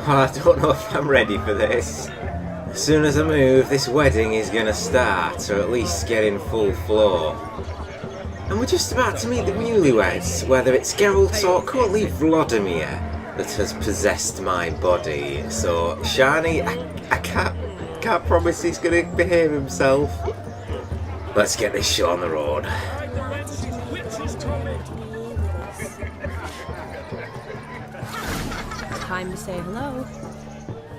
I don't know if I'm ready for this. As soon as I move, this wedding is gonna start, or at least get in full flow. And we're just about to meet the newlyweds, whether it's Geralt or currently Vladimir that has possessed my body. So, Shani, I can't promise he's gonna behave himself. Let's get this show on the road. Time to say hello.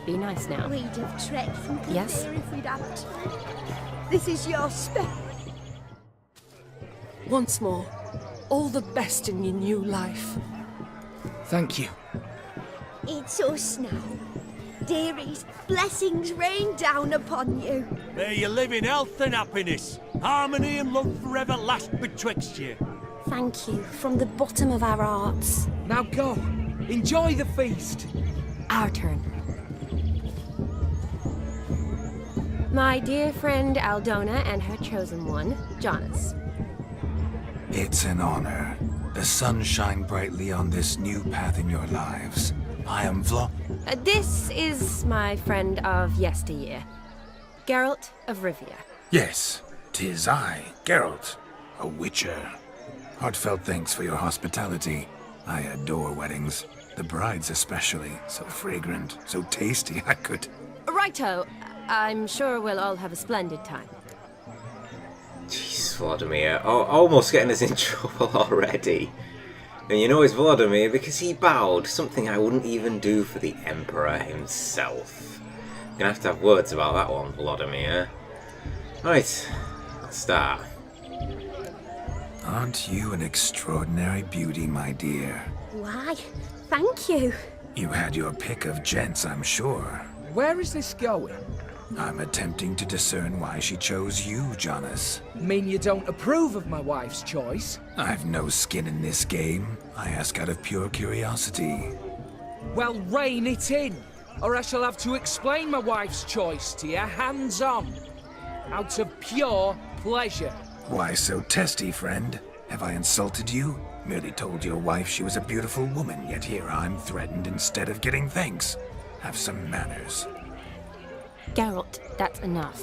Be nice now. We'd have trekked from Yes? here if we'd had to. This is your Once more, all the best in your new life. Thank you. It's us now. Dearies, blessings rain down upon you. May you live in health and happiness. Harmony and love forever last betwixt you. Thank you from the bottom of our hearts. Now go. Enjoy the feast. Our turn. My dear friend Aldona and her chosen one, Jonas. It's an honor. The sun shine brightly on this new path in your lives. I am This is my friend of yesteryear, Geralt of Rivia. Yes, 'tis I, Geralt, a witcher. Heartfelt thanks for your hospitality. I adore weddings. The brides especially. So fragrant, so tasty, I could... Righto. I'm sure we'll all have a splendid time. Jeez, Vladimir. Almost getting us in trouble already. And you know it's Vladimir because he bowed, something I wouldn't even do for the Emperor himself. Gonna have to have words about that one, Vladimir. Right, let's start. Aren't you an extraordinary beauty, my dear? Why, thank you. You had your pick of gents, I'm sure. Where is this going? I'm attempting to discern why she chose you, Jonas. Mean you don't approve of my wife's choice? I've no skin in this game. I ask out of pure curiosity. Well, rein it in, or I shall have to explain my wife's choice to you hands-on. Out of pure pleasure. Why so testy, friend? Have I insulted you? Merely told your wife she was a beautiful woman, yet here I'm threatened instead of getting thanks. Have some manners. Geralt, that's enough.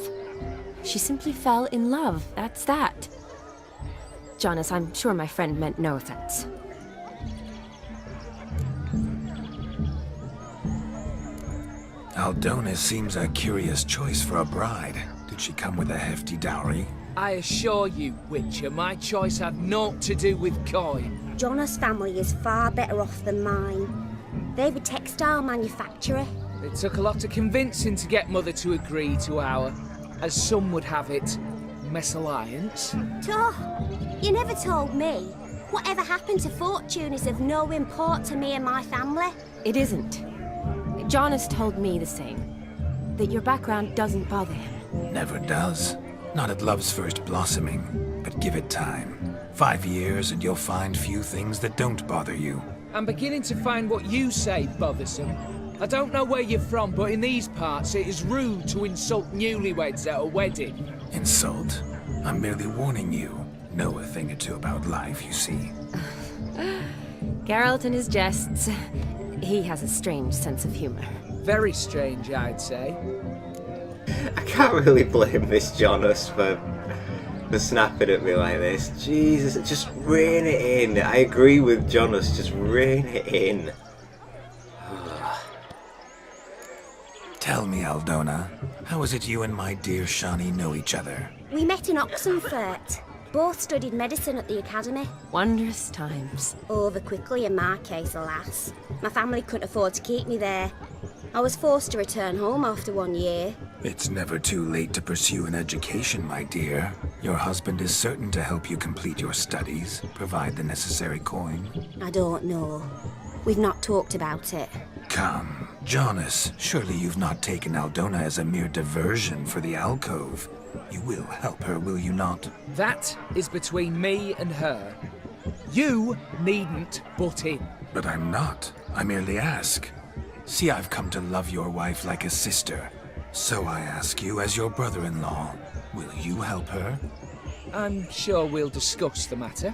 She simply fell in love, that's that. Jonas, I'm sure my friend meant no offense. Aldona seems a curious choice for a bride. Did she come with a hefty dowry? I assure you, Witcher, my choice had naught to do with coin. Jonas' family is far better off than mine. They're a textile manufacturer. It took a lot of convincing to get Mother to agree to our, as some would have it, mesalliance. You never told me. Whatever happened to fortune is of no import to me and my family. It isn't. Jonas told me the same. That your background doesn't bother him. Never does. Not at love's first blossoming. But give it time. 5 years and you'll find few things that don't bother you. I'm beginning to find what you say bothersome. I don't know where you're from, but in these parts it is rude to insult newlyweds at a wedding. Insult? I'm merely warning you. Know a thing or two about life, you see. Geralt and his jests. He has a strange sense of humor. Very strange, I'd say. I can't really blame this Jonas for snapping at me like this. Jesus, just rein it in. I agree with Jonas, just rein it in. Tell me, Aldona, how is it you and my dear Shani know each other? We met in Oxenfurt. Both studied medicine at the academy. Wondrous times. Over quickly in my case, alas. My family couldn't afford to keep me there. I was forced to return home after 1 year. It's never too late to pursue an education, my dear. Your husband is certain to help you complete your studies, provide the necessary coin. I don't know. We've not talked about it. Come, Jonas, surely you've not taken Aldona as a mere diversion for the alcove. You will help her, will you not? That is between me and her. You needn't butt in. But I'm not. I merely ask. See, I've come to love your wife like a sister. So I ask you, as your brother-in-law, will you help her? I'm sure we'll discuss the matter.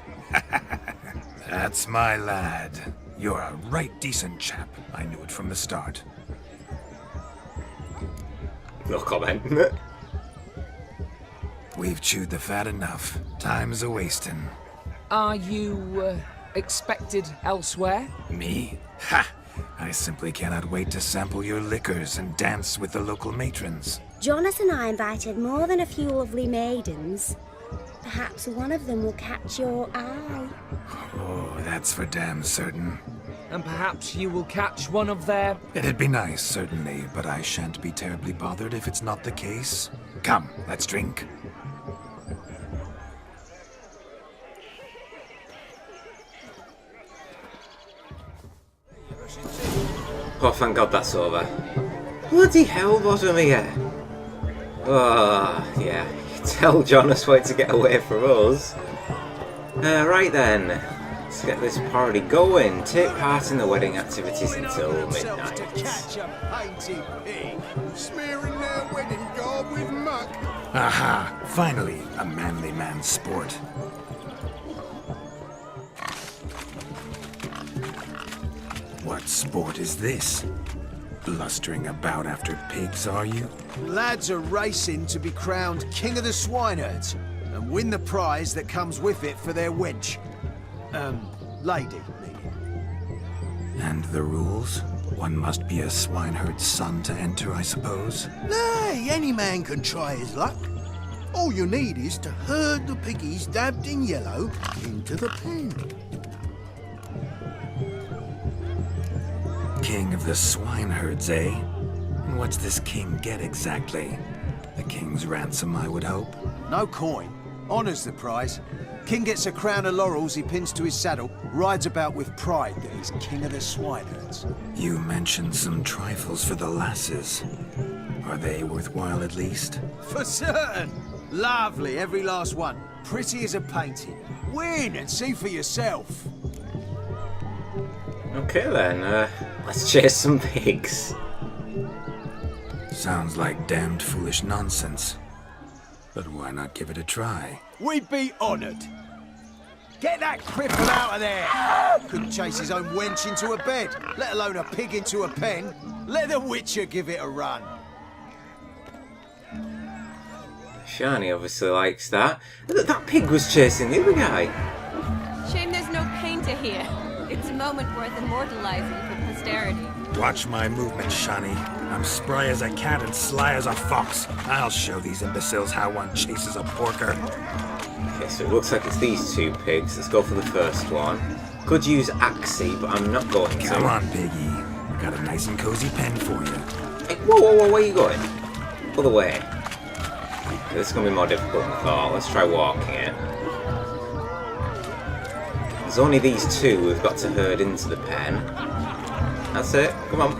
That's my lad. You're a right decent chap. I knew it from the start. No comment. We've chewed the fat enough. Time's a-wasting. Are you, expected elsewhere? Me? Ha! I simply cannot wait to sample your liquors and dance with the local matrons. Jonas and I invited more than a few lovely maidens. Perhaps one of them will catch your eye. Oh, that's for damn certain. And perhaps you will catch one of their... It'd be nice, certainly, but I shan't be terribly bothered if it's not the case. Come, let's drink. Oh, thank God that's over. Bloody hell, Bosomia. Oh, yeah. You can tell Jonas wanted to get away from us. Right then. Let's get this party going. Take part in the wedding activities until midnight. Smearing their wedding garb with muck. Aha! Finally, a manly man's sport. What sport is this? Blustering about after pigs, are you? Lads are racing to be crowned King of the Swineherds and win the prize that comes with it for their wench. Lady, meaning. And the rules? One must be a swineherd's son to enter, I suppose? Nay, any man can try his luck. All you need is to herd the piggies dabbed in yellow into the pen. King of the swineherds, eh? And what's this king get exactly? The king's ransom, I would hope. No coin. Honours the prize. King gets a crown of laurels he pins to his saddle, rides about with pride that he's King of the Swineherds. You mentioned some trifles for the lasses. Are they worthwhile at least? For certain! Lovely, every last one. Pretty as a painting. Win and see for yourself. Okay then, let's chase some pigs. Sounds like damned foolish nonsense. But why not give it a try? We'd be honoured. Get that cripple out of there! Couldn't chase his own wench into a bed, let alone a pig into a pen. Let the Witcher give it a run. Shani obviously likes that. That pig was chasing the other guy. Shame there's no painter here. It's a moment worth immortalizing for posterity. Watch my movement, Shani. I'm spry as a cat and sly as a fox. I'll show these imbeciles how one chases a porker. Okay, so it looks like it's these two pigs. Let's go for the first one. Could use Axie, but I'm not going to. Come on, piggy. I've got a nice and cozy pen for you. Hey, whoa, where are you going? Other way. Okay, this is going to be more difficult than I thought. Let's try walking it. There's only these two we've got to herd into the pen. That's it. Come on.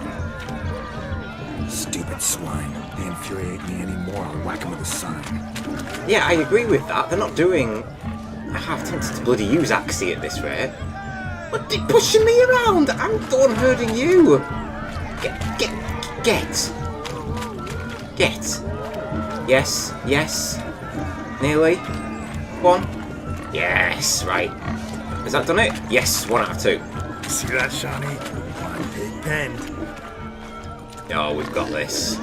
Stupid swine. They infuriate me anymore. I'll whack them with a sign. Yeah, I agree with that. They're not doing... I'm half tempted to bloody use Axie at this rate. What, they're pushing me around! I'm the one herding you! Get! Yes. Nearly. One. Yes, right. Has that done it? Yes, 1 out of 2. See that, Shani? One pig penned. Oh, we've got this.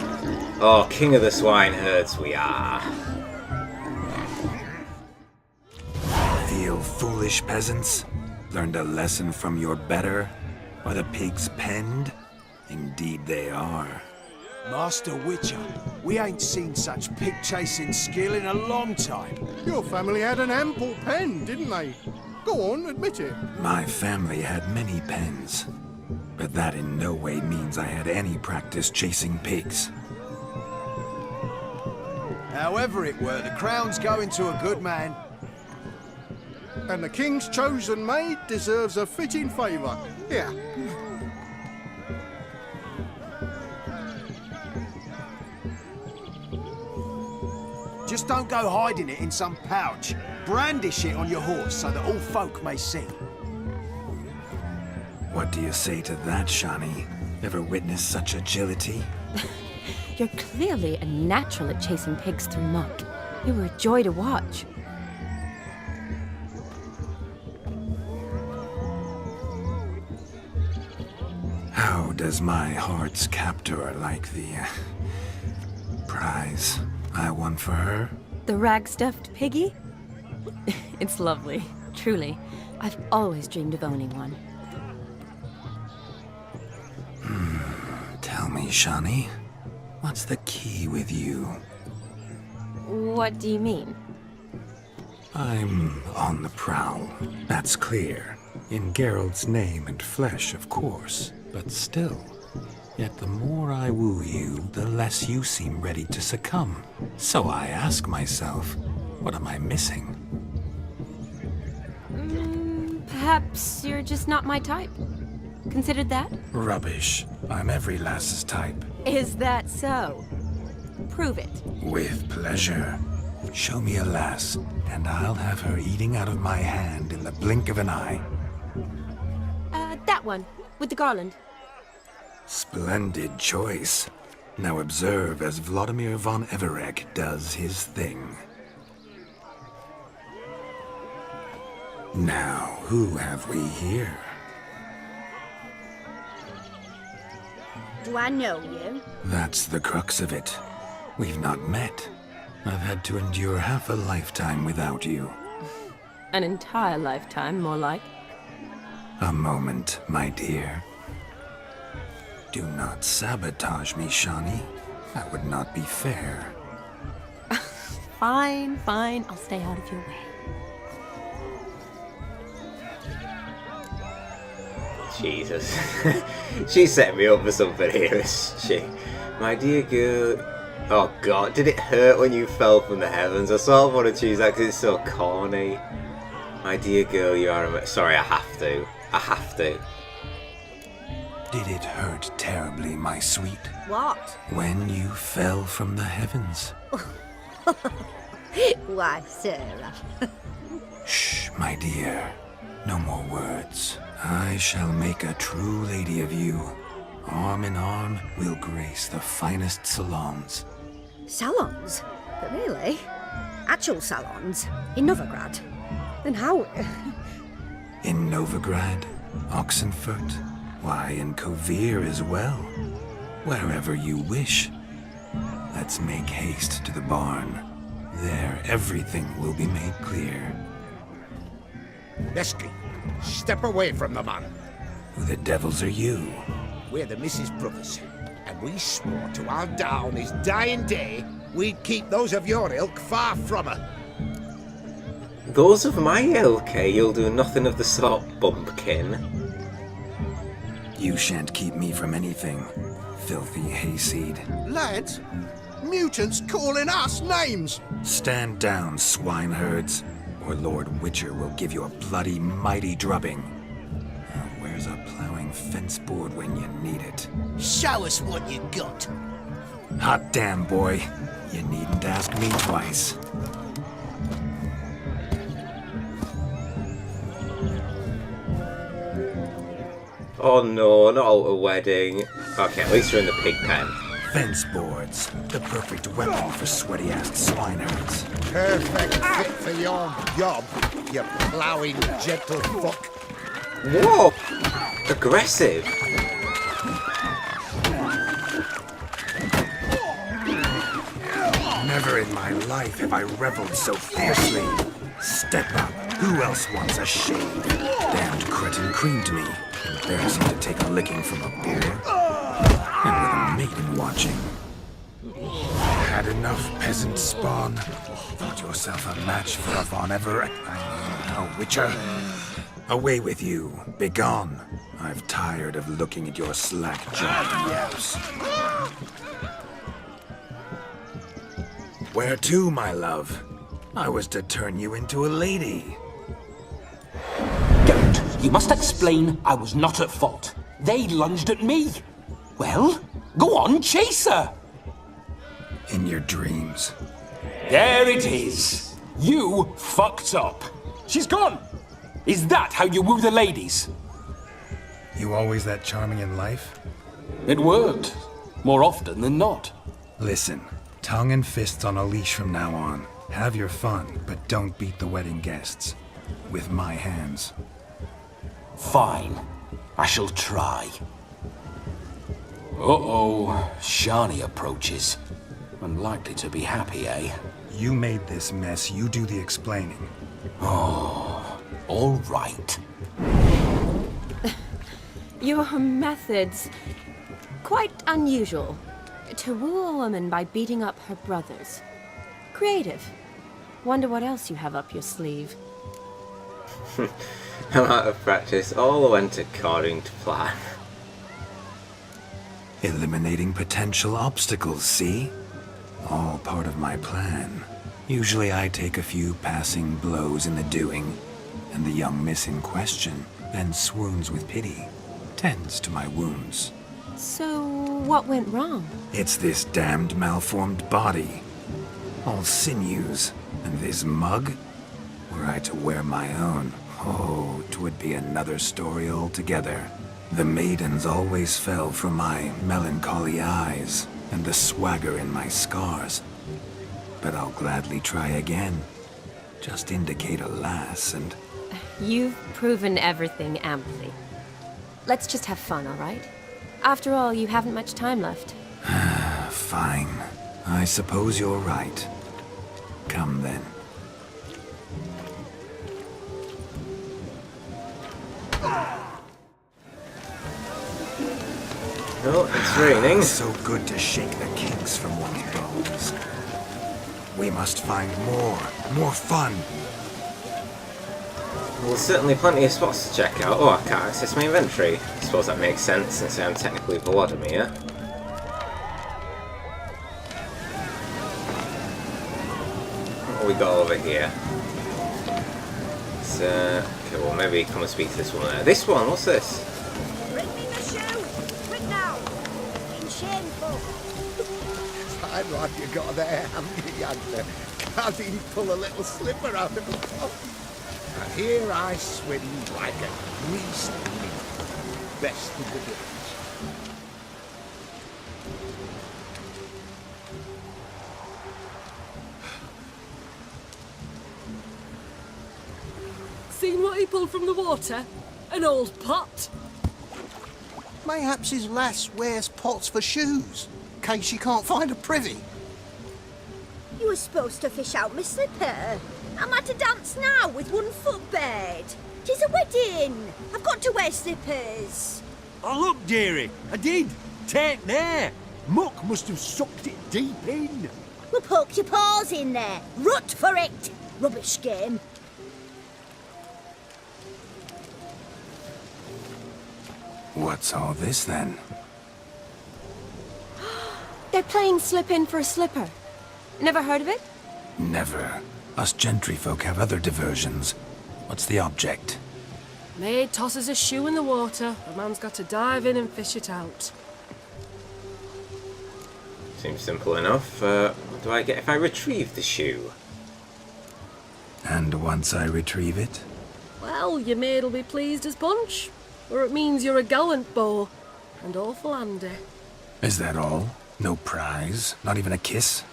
Oh, King of the Swineherds we are. Feel foolish, peasants? Learned a lesson from your better? Are the pigs penned? Indeed they are. Master Witcher, we ain't seen such pig-chasing skill in a long time. Your family had an ample pen, didn't they? Go on, admit it. My family had many pens, but that in no way means I had any practice chasing pigs. However it were, the crown's going to a good man. And the king's chosen maid deserves a fitting favour. Here. Just don't go hiding it in some pouch. Brandish it on your horse so that all folk may see. What do you say to that, Shani? Ever witnessed such agility? You're clearly a natural at chasing pigs through muck. You were a joy to watch. How does my heart's captor like the prize I won for her? The rag-stuffed piggy? It's lovely, truly. I've always dreamed of owning one. Tell me, Shani, what's the key with you? What do you mean? I'm on the prowl, that's clear. In Geralt's name and flesh, of course, but still. Yet the more I woo you, the less you seem ready to succumb. So I ask myself, what am I missing? Perhaps you're just not my type. Considered that? Rubbish. I'm every lass's type. Is that so? Prove it. With pleasure. Show me a lass, and I'll have her eating out of my hand in the blink of an eye. That one, with the garland. Splendid choice. Now observe as Vladimir von Everek does his thing. Now, who have we here? Do I know you? That's the crux of it. We've not met. I've had to endure half a lifetime without you. An entire lifetime, more like. A moment, my dear. Do not sabotage me, Shani. That would not be fair. Fine, fine. I'll stay out of your way. Jesus. She set me up for something here, is she? My dear girl... Oh god, did it hurt when you fell from the heavens? I sort of want to choose that because it's so corny. My dear girl, you are a... Sorry, I have to. I have to. Did it hurt terribly, my sweet? What? When you fell from the heavens. Why, Sarah. Shh, my dear. No more words. I shall make a true lady of you. Arm in arm, we'll grace the finest salons. Salons? But really? Actual salons? In Novigrad? Then how? In Novigrad, Oxenfurt, why, in Kovir as well. Wherever you wish. Let's make haste to the barn. There, everything will be made clear. Lesky, step away from the man. Who the devils are you? We're the Mrs. Brothers, and we swore to our down his dying day we'd keep those of your ilk far from her. Those of my ilk, eh? You'll do nothing of the sort, bumpkin. You shan't keep me from anything, filthy hayseed. Lads, mutants calling us names. Stand down, swineherds, or Lord Witcher will give you a bloody mighty drubbing. Now, where's a plowing fence board when you need it? Show us what you got. Hot damn, boy. You needn't ask me twice. Oh no, not a wedding. Okay, at least we're in the pig pen. Fence boards, the perfect weapon for sweaty-assed swineherds. Perfect fit for your job, you ploughing gentle fuck. Whoa! Aggressive. Never in my life have I reveled so fiercely. Step up. Who else wants a shave? Damned cretin creamed me. Embarrassing to take a licking from a beer. And with a maiden watching. Had enough, peasant spawn. Thought yourself a match for a Von Everett. A Witcher. Away with you. Begone. I've tired of looking at your slack-jawed yaps. Where to, my love? I was to turn you into a lady. Geralt, you must explain I was not at fault. They lunged at me. Well, go on, chase her. In your dreams. There it is. You fucked up. She's gone. Is that how you woo the ladies? You always that charming in life? It worked. More often than not. Listen, tongue and fists on a leash from now on. Have your fun, but don't beat the wedding guests. With my hands. Fine. I shall try. Uh-oh. Shani approaches. Unlikely to be happy, eh? You made this mess, you do the explaining. Oh, all right. Your methods... quite unusual. To woo a woman by beating up her brothers. Creative. Wonder what else you have up your sleeve. I'm out of practice. All went according to plan. Eliminating potential obstacles, see? All part of my plan. Usually I take a few passing blows in the doing, and the young miss in question then swoons with pity, tends to my wounds. So, what went wrong? It's this damned malformed body. All sinews, and this mug? Were I to wear my own, oh, 'twould be another story altogether. The maidens always fell from my melancholy eyes, and the swagger in my scars. But I'll gladly try again. Just indicate a lass and... You've proven everything amply. Let's just have fun, all right? After all, you haven't much time left. Fine. I suppose you're right. Come then. Oh, it's raining. So good to shake the kinks from one's bones. We must find more fun. Well, there's certainly plenty of spots to check out. Oh, I can't access my inventory. I suppose that makes sense since I'm technically Vladimir. What have we got over here? It's, okay, well, maybe come and speak to this one there. This one, what's this? Bring me the shoe! Quick now! It's shameful. Fine lad you got there, haven't you, Yanta? Can't even pull a little slipper out of the top. And here I swim like a greased meat. Best of the days. Seen what he pulled from the water? An old pot. Mayhaps his lass wears pots for shoes, in case she can't find a privy. You were supposed to fish out my slipper. I'm at a dance now with one foot bared. 'Tis a wedding. I've got to wear slippers. Oh, look, dearie, I did. Take there. Muck must have sucked it deep in. Well, poke your paws in there. Rut for it. Rubbish game. What's all this then? They're playing slip in for a slipper. Never heard of it? Never. Us gentry folk have other diversions. What's the object? Maid tosses a shoe in the water. A man's got to dive in and fish it out. Seems simple enough. What do I get if I retrieve the shoe? And once I retrieve it? Well, your maid'll be pleased as punch. Or it means you're a gallant beau. And awful handy. Is that all? No prize? Not even a kiss?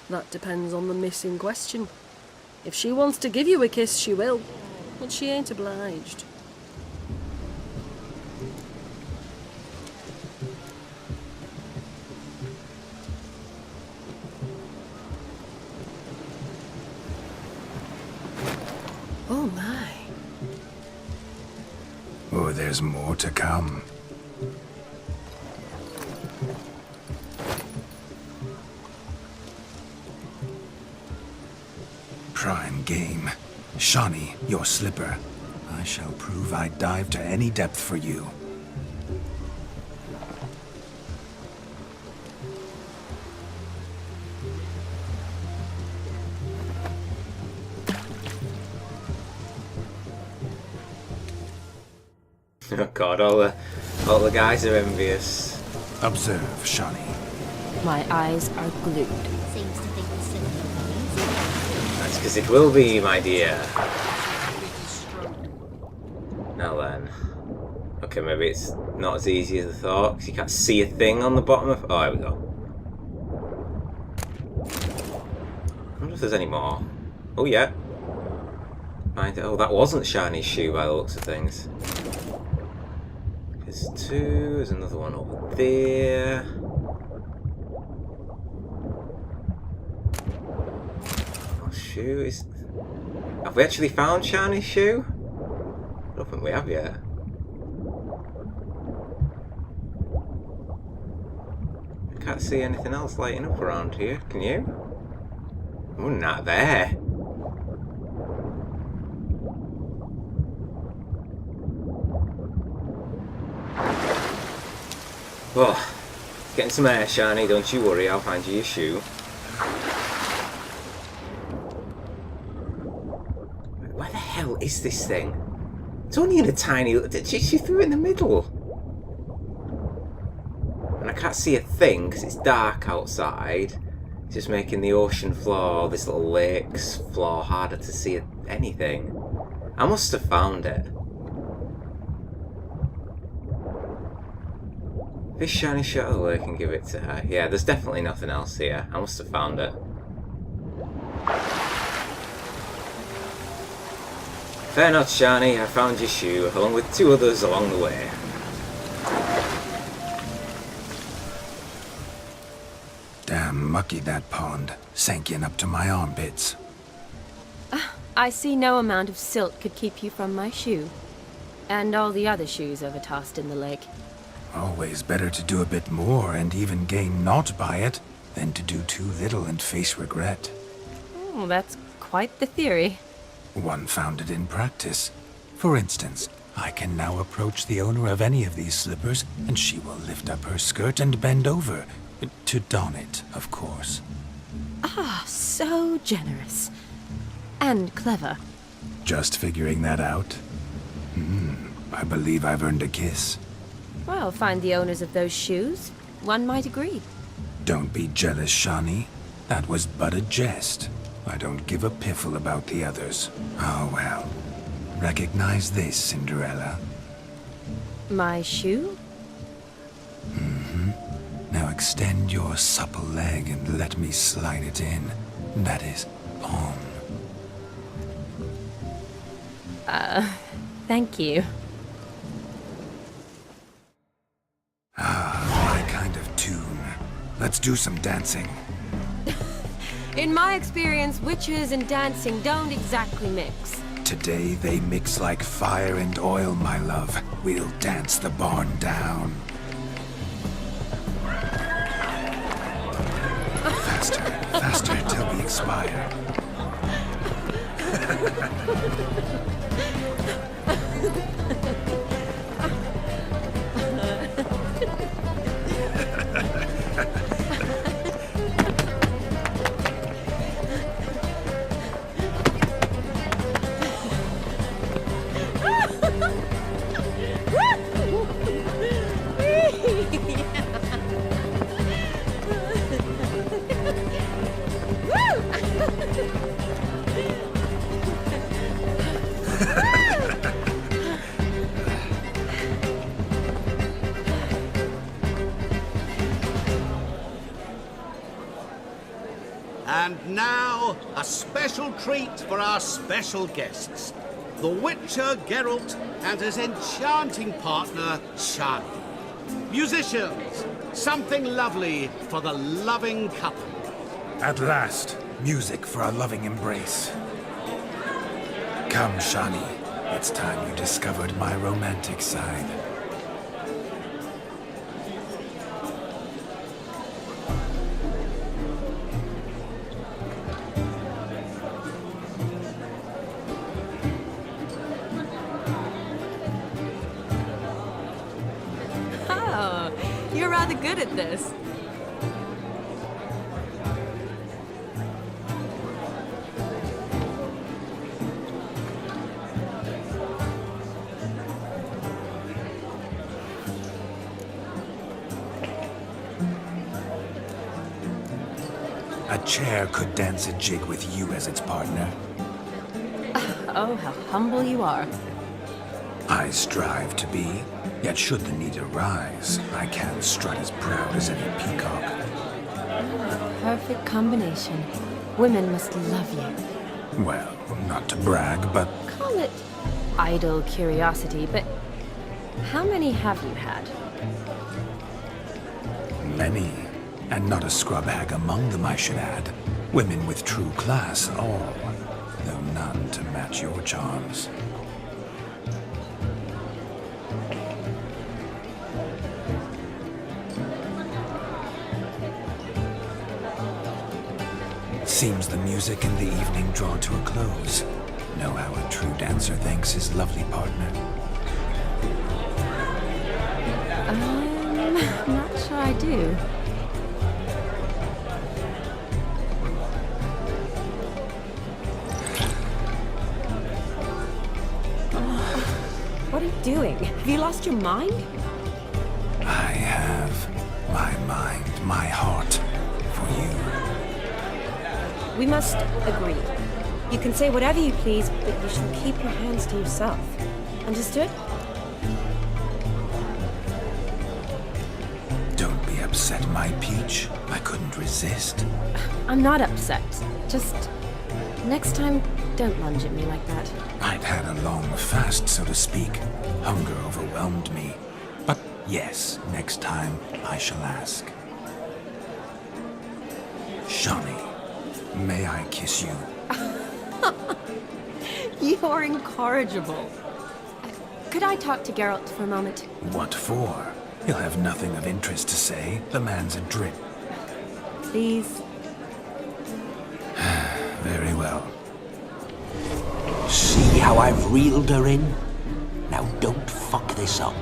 That depends on the miss in question. If she wants to give you a kiss, she will. But she ain't obliged. Oh my. Oh, there's more to come. Prime game. Shawnee, your slipper. I shall prove I'd dive to any depth for you. Oh god, all the guys are envious. Observe, Shawnee. My eyes are glued. Seems to think it's simple. That's because it will be, my dear. Now then. Okay, maybe it's not as easy as I thought, because you can't see a thing on the bottom of... Oh, there we go. I wonder if there's any more. Oh, yeah. Oh, that wasn't Shini's shoe by the looks of things. There's two, there's another one over there. shoe is... Have we actually found Shani's shoe? I don't think we have yet. I can't see anything else lighting up around here, can you? Oh, not there. Oh, getting some air, Shani, don't you worry, I'll find you your shoe. Where the hell is this thing? It's only in a tiny... She threw it in the middle. And I can't see a thing because it's dark outside. It's just making the ocean floor, this little lake's floor, harder to see anything. I must have found it. This shiny shuttle, I can give it to her. Yeah, there's definitely nothing else here. I must have found it. Fair enough, Shani. I found your shoe, along with 2 others along the way. Damn mucky, that pond. Sank in up to my armpits. I see no amount of silt could keep you from my shoe. And all the other shoes overtossed in the lake. Always better to do a bit more and even gain naught by it than to do too little and face regret. Oh, that's quite the theory. One founded in practice. For instance, I can now approach the owner of any of these slippers, and she will lift up her skirt and bend over. To don it, of course. Ah, so generous. And clever. Just figuring that out? I believe I've earned a kiss. Well, find the owners of those shoes. One might agree. Don't be jealous, Shani. That was but a jest. I don't give a piffle about the others. Oh well. Recognize this, Cinderella. My shoe? Now extend your supple leg and let me slide it in. That is, on. Thank you. My kind of tune. Let's do some dancing. In my experience, witches and dancing don't exactly mix. Today they mix like fire and oil, my love. We'll dance the barn down. Faster, faster till we expire. And now, a special treat for our special guests. The Witcher Geralt and his enchanting partner, Shani. Musicians, something lovely for the loving couple. At last, music for a loving embrace. Come, Shani. It's time you discovered my romantic side. Oh, you're rather good at this. A chair could dance a jig with you as its partner. Oh, how humble you are. I strive to be, yet should the need arise, I can strut as proud as any peacock. Perfect combination. Women must love you. Well, not to brag, but Call it idle curiosity, but how many have you had? many. And not a scrub hag among them, I should add. Women with true class, all. though none to match your charms. Seems the music and the evening draw to a close. Know how a true dancer thanks his lovely partner. I'm not sure I do. What are you doing? Have you lost your mind? I have my mind, my heart for you. We must agree. You can say whatever you please, but you shall keep your hands to yourself. Understood? Don't be upset, my peach. I couldn't resist. I'm not upset. Just next time, don't lunge at me like that. I'd had a long fast, so to speak. Hunger overwhelmed me. But yes, next time I shall ask. Shawnee, may I kiss you? You're incorrigible. Could I talk to Geralt for a moment? What for? He'll have nothing of interest to say. The man's a drip. Please. Very well. See how I've reeled her in? Now don't fuck this up.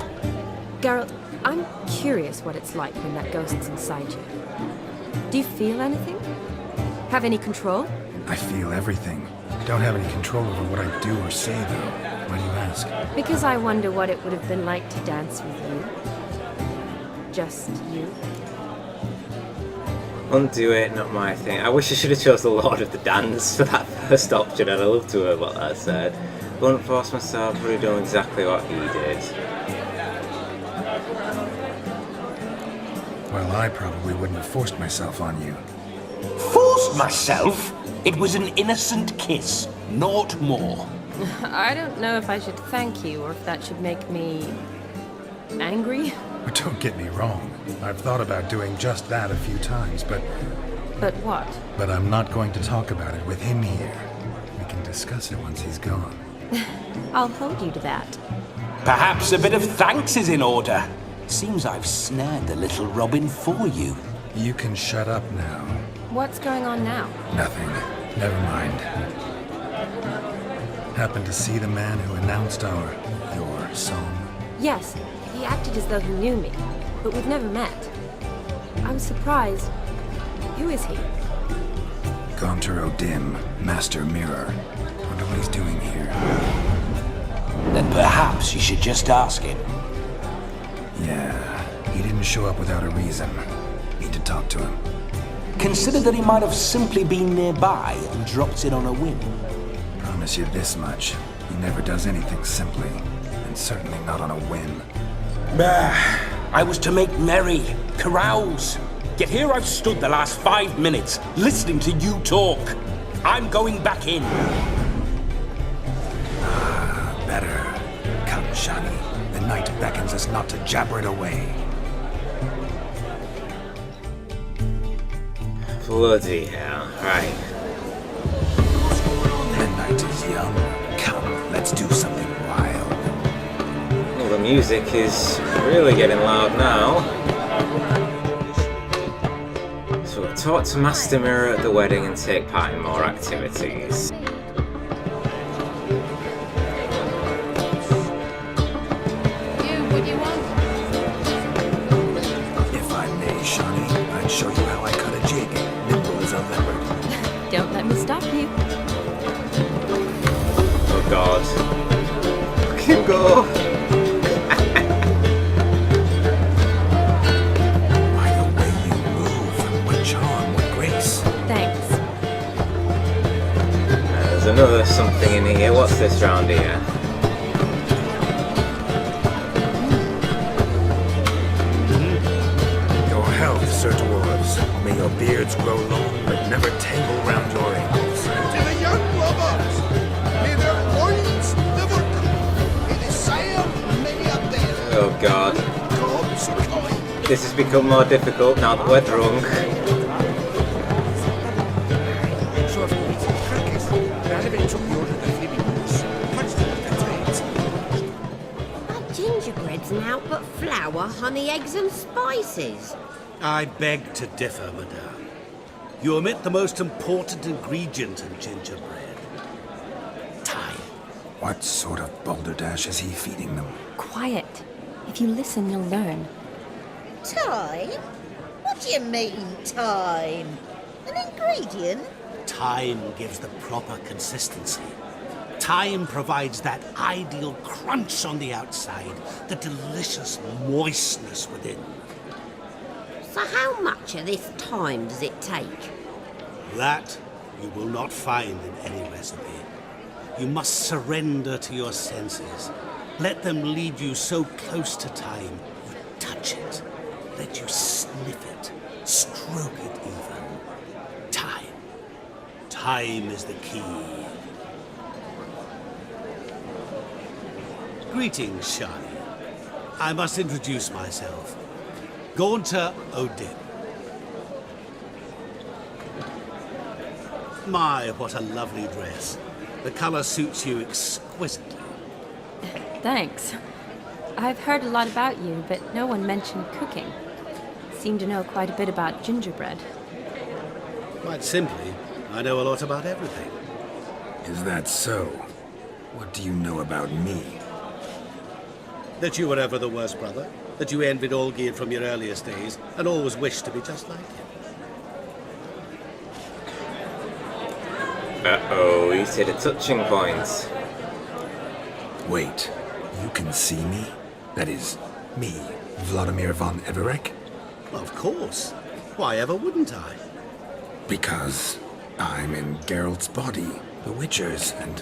Geralt, I'm curious what it's like when that ghost's inside you. Do you feel anything? Have any control? I feel everything. Don't have any control over what I do or say, though. Why do you ask? Because I wonder what it would have been like to dance with you. Just you. Undo it, not my thing. I wish I should have chose the Lord of the Dance for that first option. I'd love to have what that said. Wouldn't force myself, probably doing exactly what he did. Well, I probably wouldn't have forced myself on you. Forced myself? It was an innocent kiss, naught more. I don't know if I should thank you or if that should make me angry. But don't get me wrong. I've thought about doing just that a few times, but what? But I'm not going to talk about it with him here. We can discuss it once he's gone. I'll hold you to that. Perhaps a bit of thanks is in order. Seems I've snared the little robin for you. You can shut up now. What's going on now? Nothing. Never mind. Happened to see the man who announced your song? Yes, he acted as though he knew me, but we've never met. I was surprised. Who is he? Gaunter O'Dim, Master Mirror. Wonder what he's doing here. Then perhaps you should just ask him. Yeah, he didn't show up without a reason. Need to talk to him. Consider that he might have simply been nearby and dropped in on a whim. Promise you this much. He never does anything simply, and certainly not on a whim. Bah! I was to make merry, carouse. Yet here I've stood the last 5 minutes, listening to you talk. I'm going back in. Better. Come, Shani. The night beckons us not to jabber it away. Bloody hell. Right. The night is young. Come, let's do something wild. Well, the music is really getting loud now. So we'll talk to Master Mirror at the wedding and take part in more activities. If I may, Shani, I'd show you how I cut a jig. Nimble as a leopard. Don't let me stop you. Oh god. Look him go! By the way you move, what charm, what grace. Thanks. There's another something in here. What's this round here? Your health, Sir Dwarves. May your beards grow long, but never tangle round your ankles. To the young robbers, may their loins never cool. May the sire many a bear. Oh god. God's kind. This has become more difficult now that we're drunk. So if we cricket, relevant to flour, honey, eggs and spices. I beg to differ, madame. You omit the most important ingredient in gingerbread. Time. What sort of balderdash is he feeding them? Quiet. If you listen, you'll learn. Time? What do you mean, time? An ingredient? Time gives the proper consistency. Time provides that ideal crunch on the outside, the delicious moistness within. So how much of this time does it take? That you will not find in any recipe. You must surrender to your senses. Let them lead you so close to time, you touch it. Let you sniff it, stroke it even. Time. Time is the key. Greetings, Shani. I must introduce myself. Gaunter Odin. My, what a lovely dress. The color suits you exquisitely. Thanks. I've heard a lot about you, but no one mentioned cooking. Seem to know quite a bit about gingerbread. Quite simply, I know a lot about everything. Is that so? What do you know about me? That you were ever the worst brother, that you envied Olgierd from your earliest days, and always wished to be just like him. Uh-oh, he's hit a touching point. Wait, you can see me? That is, me, Vladimir von Everek? Of course. Why ever wouldn't I? Because I'm in Geralt's body, the Witcher's, and...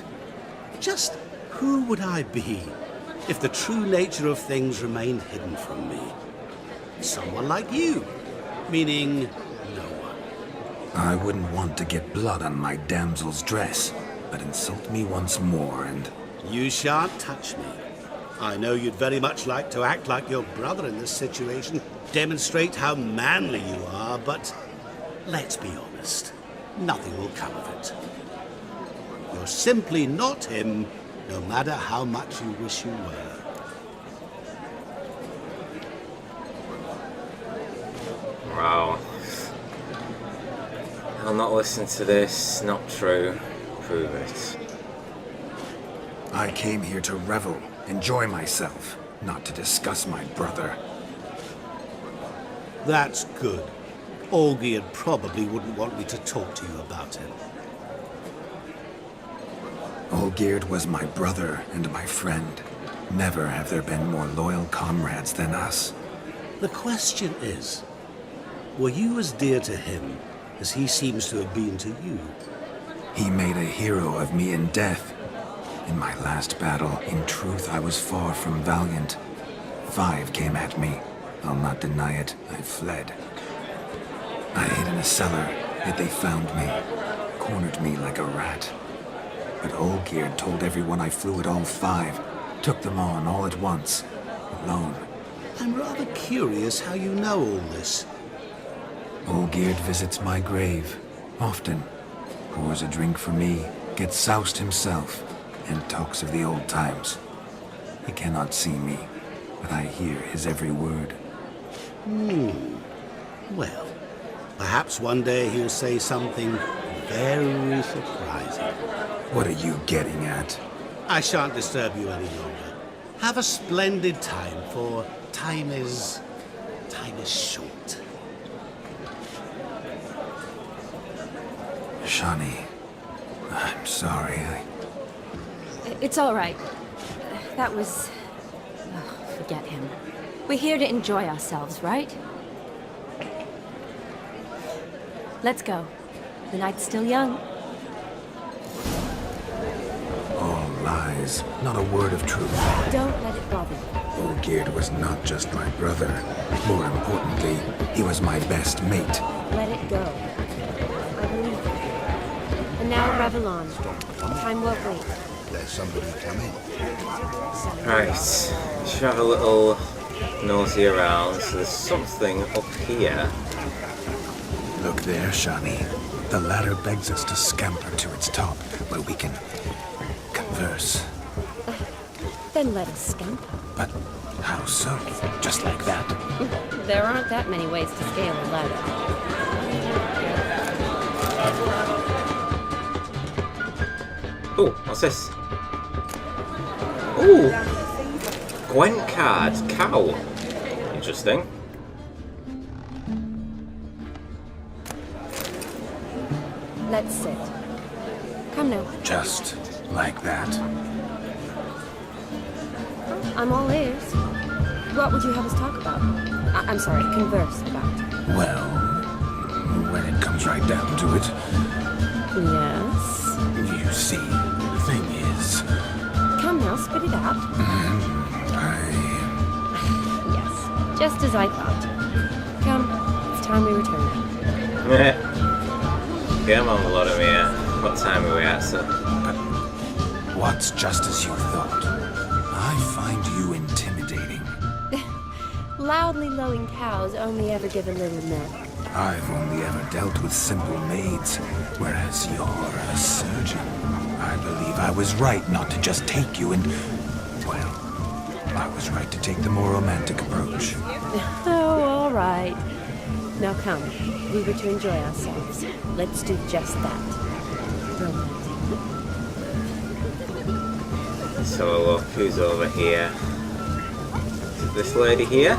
Just who would I be if the true nature of things remained hidden from me? Someone like you, meaning no one. I wouldn't want to get blood on my damsel's dress, but insult me once more and... You shan't touch me. I know you'd very much like to act like your brother in this situation, demonstrate how manly you are, but let's be honest, nothing will come of it. You're simply not him, no matter how much you wish you were. Wow. I'll not listen to this. Not true. Prove it. I came here to revel, enjoy myself, not to discuss my brother. That's good. Olgierd probably wouldn't want me to talk to you about him. Olgierd was my brother and my friend. Never have there been more loyal comrades than us. The question is, were you as dear to him as he seems to have been to you? He made a hero of me in death. In my last battle, in truth, I was far from valiant. 5 came at me. I'll not deny it, I fled. I hid in a cellar, yet they found me, cornered me like a rat. But Olgierd told everyone I flew at all 5, took them on all at once, alone. I'm rather curious how you know all this. Olgierd visits my grave, often. Pours a drink for me, gets soused himself, and talks of the old times. He cannot see me, but I hear his every word. Well, perhaps one day he'll say something very surprising. What are you getting at? I shan't disturb you any longer. Have a splendid time, for time is short. Shani, I'm sorry. It's all right. That was... Oh, forget him. We're here to enjoy ourselves, right? Let's go. The night's still young. All lies, not a word of truth. Don't let it bother you. Olgierd was not just my brother. More importantly, he was my best mate. Let it go. I believe you. And now revel on. Time won't wait. Let somebody come in. Right. Should have a little nosy around. So there's something up here. Look there, Shani. The ladder begs us to scamper to its top, where we can converse. Then let us scamper. But How so? Just like that? There aren't that many ways to scale a ladder. Oh, what's this? Ooh! Gwent card. Cow. Interesting. Let's sit. Come now. Just like that. I'm all ears. What would you have us talk about? I'm sorry, converse about. Well, when it comes right down to it, Yes? you see, the thing is, Come now, spit it out. Yes, just as I thought. Come, it's time we return. Come on, Vladimir. What time are we at, sir? what's just as you thought? I find you intimidating. Loudly lowing cows only ever give a little milk. I've only ever dealt with simple maids, whereas you're a surgeon. I believe I was right not to just take you and... well, I was right to take the more romantic approach. Oh, all right. Now come, we were to enjoy ourselves. Let's do just that. Romantic. Let's have a look. Who's over here? Is it this lady here?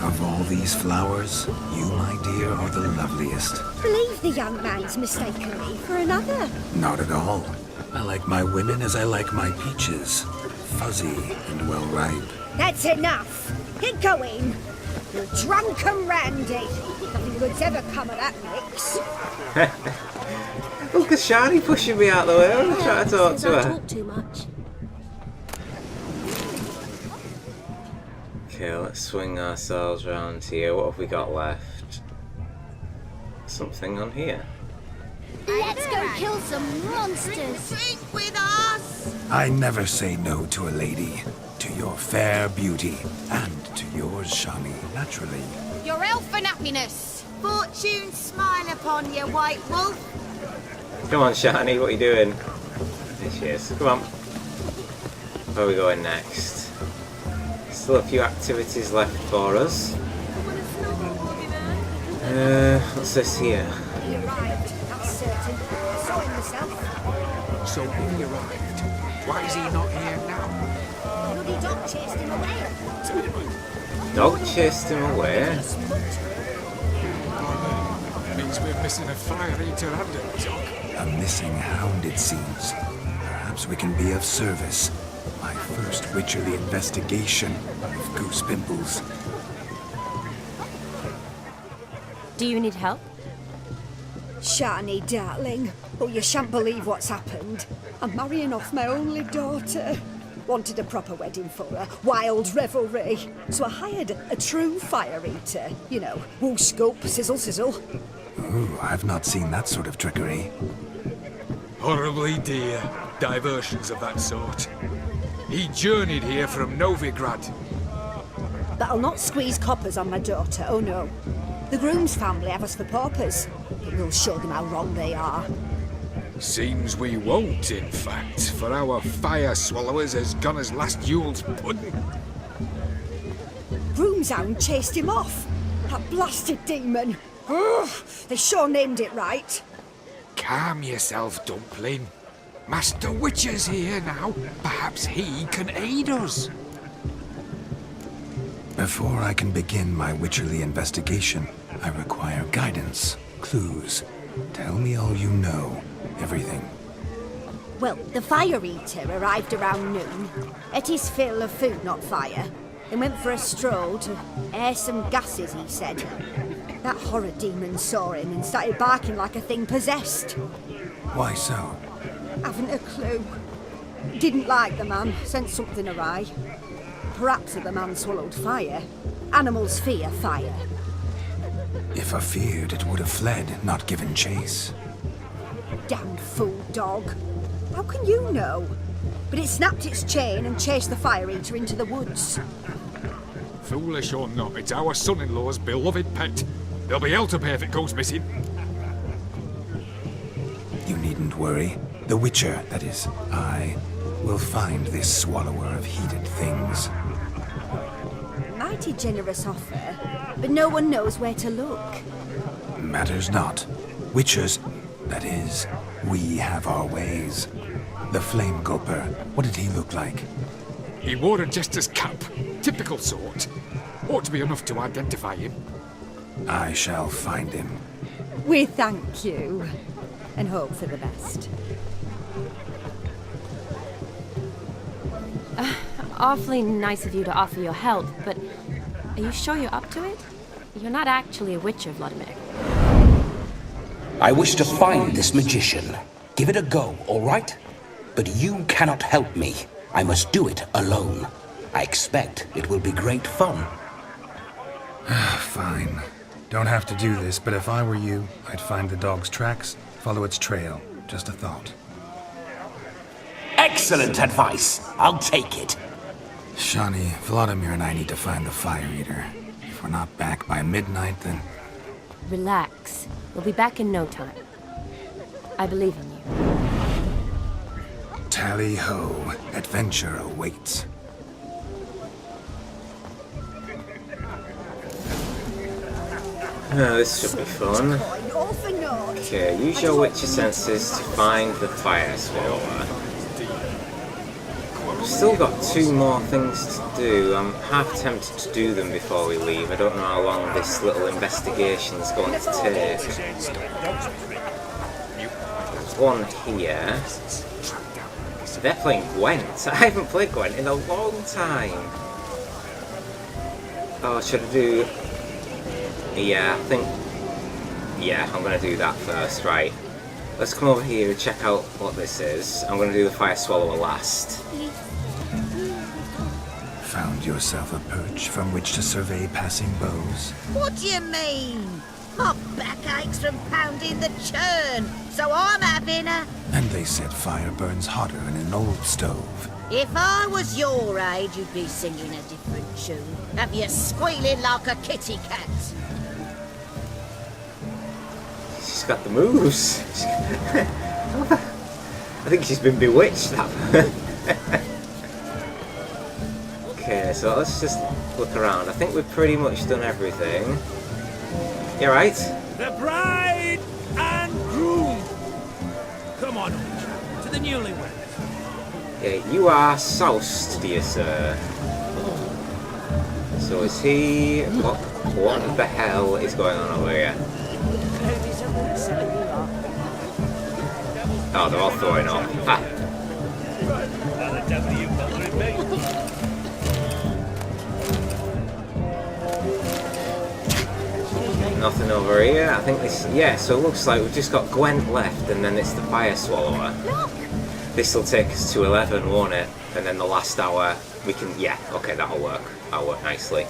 Of all these flowers, you, my dear, are the loveliest. Believe the young man's mistaken me for another. Not at all. I like my women as I like my peaches. Fuzzy and well ripe. That's enough. Get going. You're drunken randy. Nothing good's ever come of that mix. Look at Shani pushing me out the way. I'm trying to talk to her. Talk too much. Okay, let's swing ourselves around here. What have we got left? Something on here. Let's go kill some monsters. Drink with us. I never say no to a lady. To your fair beauty. And to yours, Shani, naturally. Your elfin happiness. Fortune smile upon you, white wolf. Come on, Shani, what are you doing? There she is. Come on. Where are we going next? Still a few activities left for us. What's this here? He arrived, that's certain. I saw him myself. So he arrived. Why is he not here now? Bloody dog chased him away. Dog chased him away. Means we're missing a fire eater and a dog. A missing hound, it seems. Perhaps we can be of service. My first witcherly investigation of goose pimples. Do you need help? Shani, darling. Oh, you shan't believe what's happened. I'm marrying off my only daughter. Wanted a proper wedding for her. Wild revelry. So I hired a true fire eater. You know, woo scope, sizzle sizzle. Ooh, I've not seen that sort of trickery. Horribly dear diversions of that sort. He journeyed here from Novigrad. But I'll not squeeze coppers on my daughter, oh no. The groom's family have us for paupers, but we'll show them how wrong they are. Seems we won't, in fact, for our fire swallowers has gone as last Yule's pudding. Groom's hound chased him off. That blasted demon. Ugh, they sure named it right. Calm yourself, Dumpling. Master Witcher's here now. Perhaps he can aid us. Before I can begin my witcherly investigation, I require guidance, clues. Tell me all you know. Everything. Well, the fire eater arrived around noon. Ate his fill of food, not fire. Then went for a stroll to air some gases, he said. That horror demon saw him and started barking like a thing possessed. Why so? Haven't a clue. Didn't like the man, sensed something awry. Perhaps the man swallowed fire. Animals fear fire. If I feared, it would have fled, not given chase. Damn fool dog. How can you know? But it snapped its chain and chased the fire eater into the woods. Foolish or not, it's our son-in-law's beloved pet. There'll be hell to pay if it goes missing. You needn't worry. The Witcher, that is, I, will find this swallower of heated things. mighty generous offer, but no one knows where to look. Matters not. Witchers, that is, we have our ways. The Flame Gulper, what did he look like? He wore a jester's cap. Typical sort. Ought to be enough to identify him. I shall find him. We thank you, and hope for the best. Awfully nice of you to offer your help, but are you sure you're up to it? You're not actually a witcher, Vladimir. I wish to find this magician. Give it a go, all right? But you cannot help me. I must do it alone. I expect it will be great fun. Fine. Don't have to do this, but if I were you, I'd find the dog's tracks, follow its trail. Just a thought. Excellent advice. I'll take it. Shani, Vladimir and I need to find the Fire Eater. If we're not back by midnight, then... Relax. We'll be back in no time. I believe in you. Tally-ho. Adventure awaits. Oh, this should be fun. Okay, use your witcher senses to find the fire swallower. I've still got 2 more things to do. I'm half tempted to do them before we leave. I don't know how long this little investigation's going to take. There's one here. They're playing Gwent. I haven't played Gwent in a long time. Oh, should I do... Yeah, I think... Yeah, I'm going to do that first, right. Let's come over here and check out what this is. I'm going to do the Fire Swallower last. Found yourself a perch from which to survey passing bows? What do you mean? My back aches from pounding the churn, so I'm having a... And they said fire burns hotter in an old stove. If I was your age, you'd be singing a different tune. Have you squealing like a kitty cat? She's got the moves. I think she's been bewitched, that. Okay, so let's just look around. I think we've pretty much done everything. You right? The bride and groom! Come on, old chap, to the newlyweds. Yeah, you are soused, dear sir. So is he... What the hell is going on over here? Oh, they're all throwing off. Ha! Nothing over here. I think this... Yeah, so it looks like we've just got Gwent left, and then it's the Fire Swallower. This will take us to 11, won't it? And then the last hour, we can... Yeah, okay, that'll work. That'll work nicely.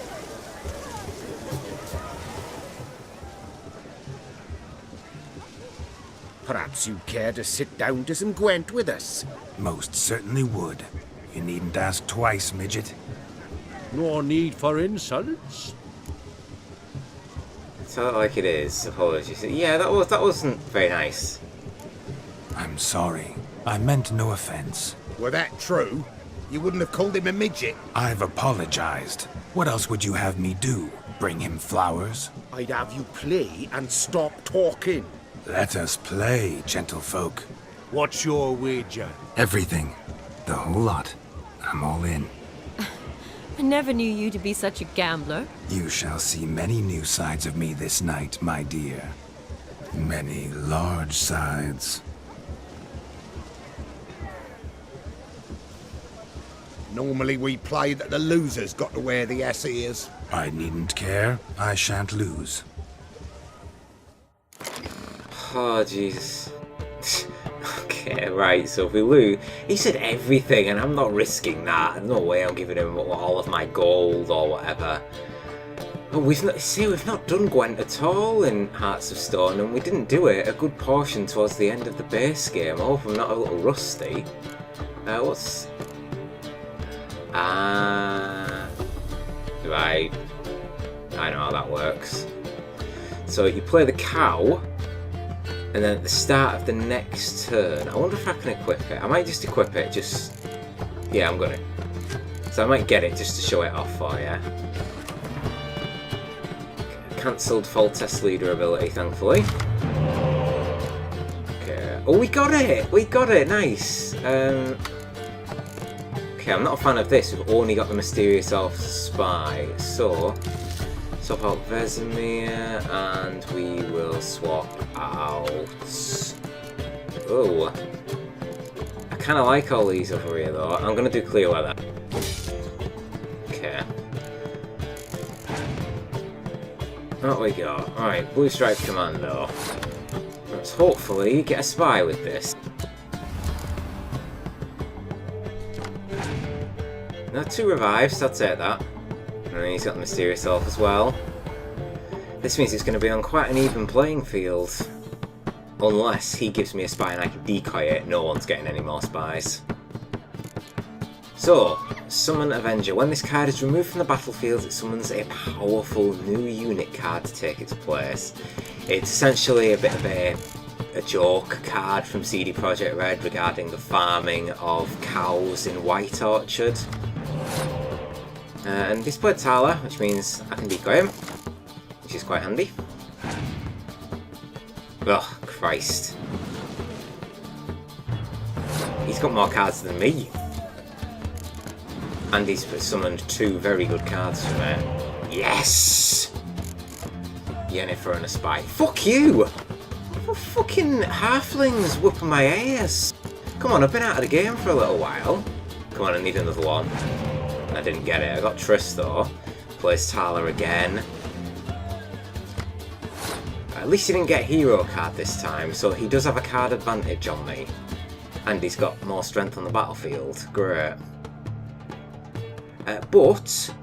Perhaps you'd care to sit down to some Gwent with us? Most certainly would. You needn't ask twice, midget. No need for insults. Tell it like it is. Apologies. Yeah, that wasn't very nice. I'm sorry. I meant no offense. Were that true, you wouldn't have called him a midget. I've apologized. What else would you have me do? Bring him flowers? I'd have you play and stop talking. Let us play, gentlefolk. What's your wager? Everything. The whole lot. I'm all in. I never knew you to be such a gambler. You shall see many new sides of me this night, my dear. Many large sides. Normally we play that the loser's got to wear the ass ears. I needn't care. I shan't lose. Oh, Jesus. Okay, right, so if we lose... He said everything, and I'm not risking that. No way I'm giving him all of my gold or whatever. Oh, we've not done Gwent at all in Hearts of Stone, and we didn't do it a good portion towards the end of the base game. I hope I'm not a little rusty. What's... Right. I know how that works. So you play the cow, and then at the start of the next turn, I wonder if I can equip it. I might just equip it, just... Yeah, I'm gonna. So I might get it just to show it off for you. cancelled full test leader ability, thankfully. Okay. Oh, we got it! We got it! Nice! Okay, I'm not a fan of this. We've only got the Mysterious Elf Spy. So, swap out Vesemir, and we will swap out... Oh. I kind of like all these over here, though. I'm going to do Clear Weather. Okay. What we got? Alright, Blue Stripe Commando. Let's hopefully get a spy with this. Now 2 revives, so I'll take that. And then he's got the Mysterious Elf as well. This means it's going to be on quite an even playing field. Unless he gives me a spy and I can decoy it, no one's getting any more spies. So, Summon Avenger. When this card is removed from the battlefield, it summons a powerful new unit card to take its place. It's essentially a bit of a joke card from CD Projekt Red regarding the farming of cows in White Orchard. And displayed Tala, which means I can decoy him, which is quite handy. Oh, Christ. He's got more cards than me. And he's summoned 2 very good cards from it. Yes! Yennefer and a spy. Fuck you! Fucking halflings whooping my ass. Come on, I've been out of the game for a little while. Come on, I need another one. I didn't get it. I got Triss though. Plays Tala again. At least he didn't get hero card this time, so he does have a card advantage on me. And he's got more strength on the battlefield. Great. But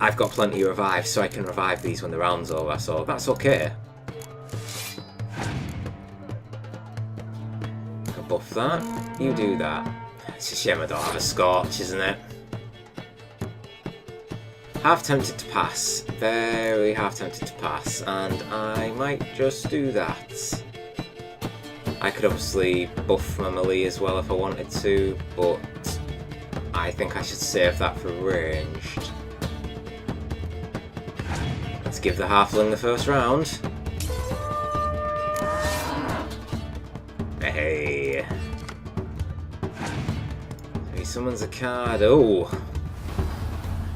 I've got plenty of revives, so I can revive these when the round's over, so that's okay. I can buff that. You do that. It's a shame I don't have a Scorch, isn't it? Half tempted to pass. Very half tempted to pass, and I might just do that. I could obviously buff my melee as well if I wanted to, but I think I should save that for ranged. Let's give the halfling the first round. Hey. He summons a card. Oh.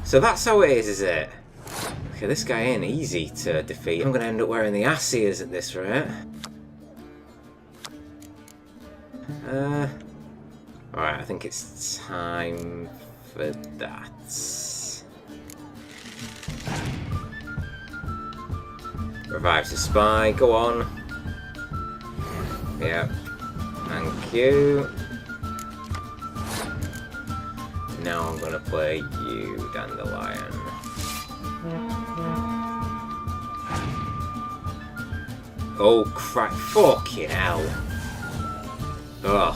So that's how it is it? Okay, this guy ain't easy to defeat. I'm going to end up wearing the ass ears at this rate. Alright, I think it's time for that. Revives the spy, go on. Yep. Thank you. Now I'm gonna play you, Dandelion. Oh crap, fucking hell. Ugh.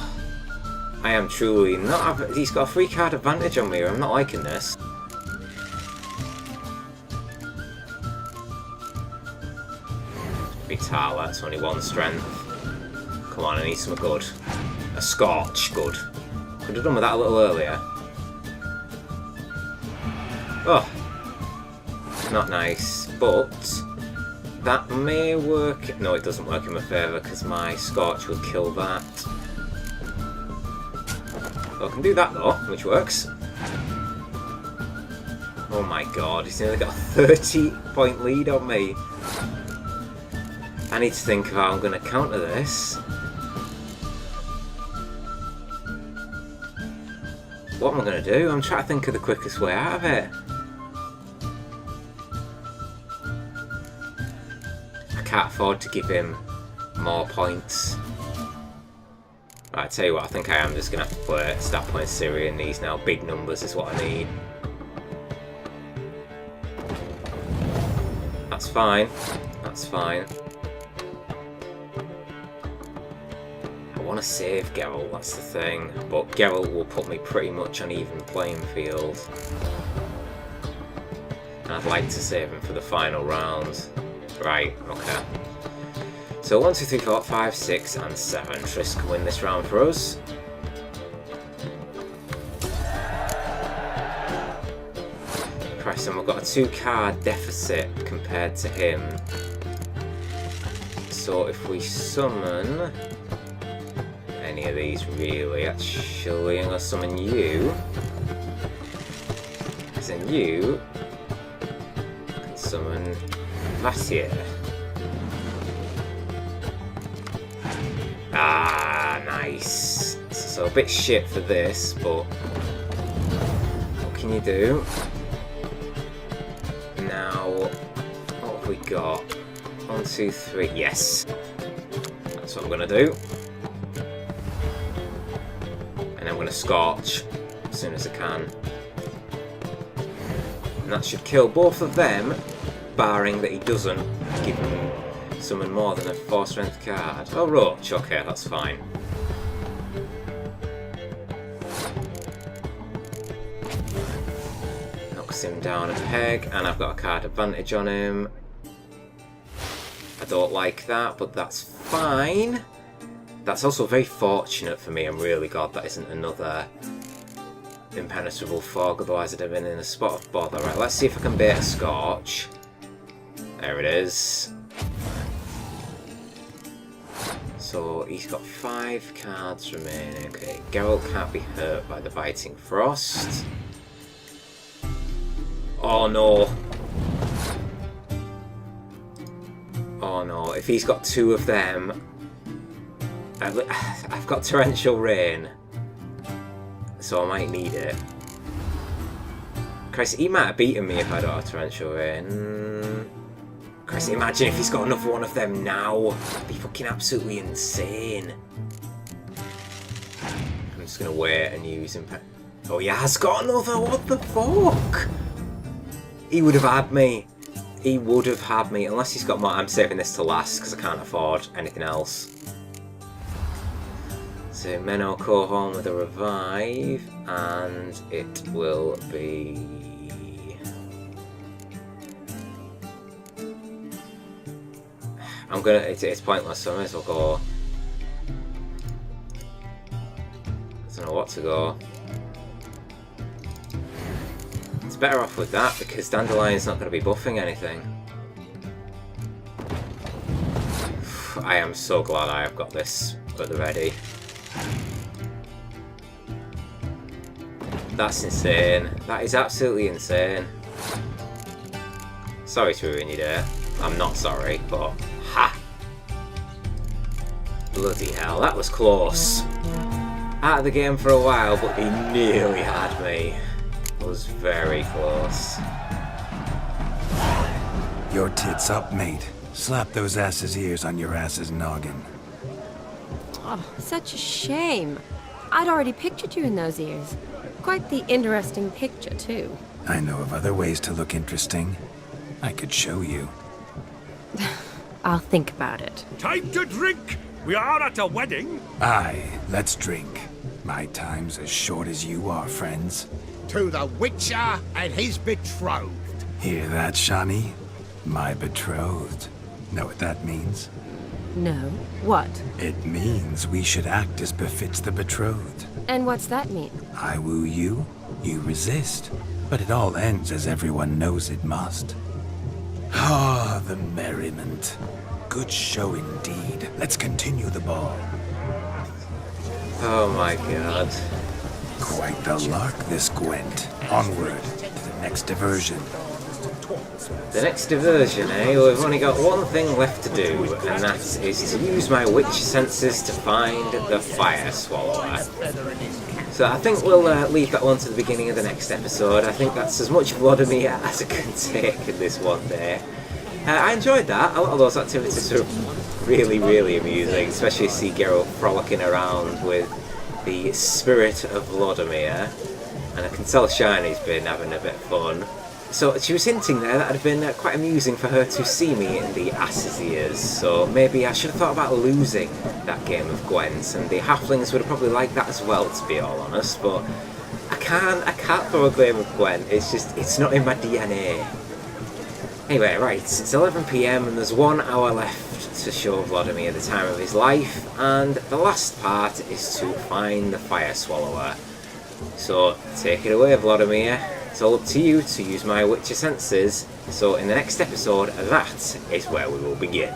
I am truly not... He's got a free card advantage on me, I'm not liking this. Big Tala, that's only 1 strength. Come on, I need some good. A Scorch, good. Could have done with that a little earlier. Oh. Not nice, but... that may work... No, it doesn't work in my favour, because my Scorch will kill that. I can do that though, which works. Oh my god, he's nearly got a 30-point lead on me. I need to think of how I'm going to counter this. What am I going to do? I'm trying to think of the quickest way out of it. I can't afford to give him more points. Right, I tell you what, I think I am just going to have to play stat point Syrian. These now, big numbers is what I need. That's fine. That's fine. I want to save Geralt, that's the thing. But Geralt will put me pretty much on even playing field. And I'd like to save him for the final round. Right, okay. So 1, 2, 3, 4, 5, 6, and 7. Triss can win this round for us. Christ, Christ, and we've got a 2-card deficit compared to him. So if we summon any of these, really, actually, I'm going to summon you. Because then you can summon that here. Ah, nice. So a bit shit for this, but what can you do? Now, what have we got? 1, 2, 3. Yes. That's what I'm going to do. And I'm going to Scorch as soon as I can. And that should kill both of them, barring that he doesn't give them summon more than a 4-strength card. Oh, Roach. Okay, that's fine. Knocks him down a peg, and I've got a card advantage on him. I don't like that, but that's fine. That's also very fortunate for me. I'm really glad that isn't another impenetrable fog, otherwise I'd have been in a spot of bother. Right, let's see if I can bait a Scorch. There it is. So he's got 5 cards remaining. Okay, Geralt can't be hurt by the Biting Frost. Oh no. Oh no, if he's got 2 of them... I've got Torrential Rain, so I might need it. Christ, he might have beaten me if I don't have Torrential Rain. Christ, imagine if he's got another one of them now. That'd be fucking absolutely insane. I'm just gonna wait and use him. Oh, he has got another. What the fuck? He would have had me. He would have had me. Unless he's got more. I'm saving this to last because I can't afford anything else. So Menno go home with a revive, and it will be... I'm gonna... It's pointless, so I may as well go... I don't know what to go. It's better off with that, because Dandelion's not going to be buffing anything. I am so glad I have got this at the ready. That's insane. That is absolutely insane. Sorry to ruin your day. I'm not sorry, but ha! Bloody hell, that was close. Out of the game for a while, but he nearly had me. It was very close. Your tits up, mate. Slap those asses' ears on your ass's noggin. Oh, such a shame. I'd already pictured you in those ears. Quite the interesting picture, too. I know of other ways to look interesting. I could show you. I'll think about it. Time to drink! We are at a wedding! Aye, let's drink. My time's as short as you are, friends. To the Witcher and his betrothed. Hear that, Shani? My betrothed. Know what that means? No. What? It means we should act as befits the betrothed. And what's that mean? I woo you, you resist. But it all ends as everyone knows it must. Ah, the merriment. Good show indeed. Let's continue the ball. Oh my god. Quite the lark, this Gwent. Onward to the next diversion. The next diversion, eh? Well, we've only got one thing left to do, and that is to use my witch senses to find the Fire Swallower. So I think we'll leave that one to the beginning of the next episode. I think that's as much Vladimir as I can take in this one day. I enjoyed that. A lot of those activities are really, really amusing, especially to see Geralt frolicking around with the spirit of Vladimir. And I can tell Shiny's been having a bit of fun. So she was hinting there that it had been quite amusing for her to see me in the ass's ears, so maybe I should have thought about losing that game of Gwent, and the halflings would have probably liked that as well, to be all honest, but I can't throw a game of Gwent, it's not in my DNA. Anyway, right, it's 11 PM and there's 1 hour left to show Vladimir the time of his life, and the last part is to find the Fire Swallower. So take it away, Vladimir. It's all up to you to use my Witcher senses, so in the next episode, that is where we will begin.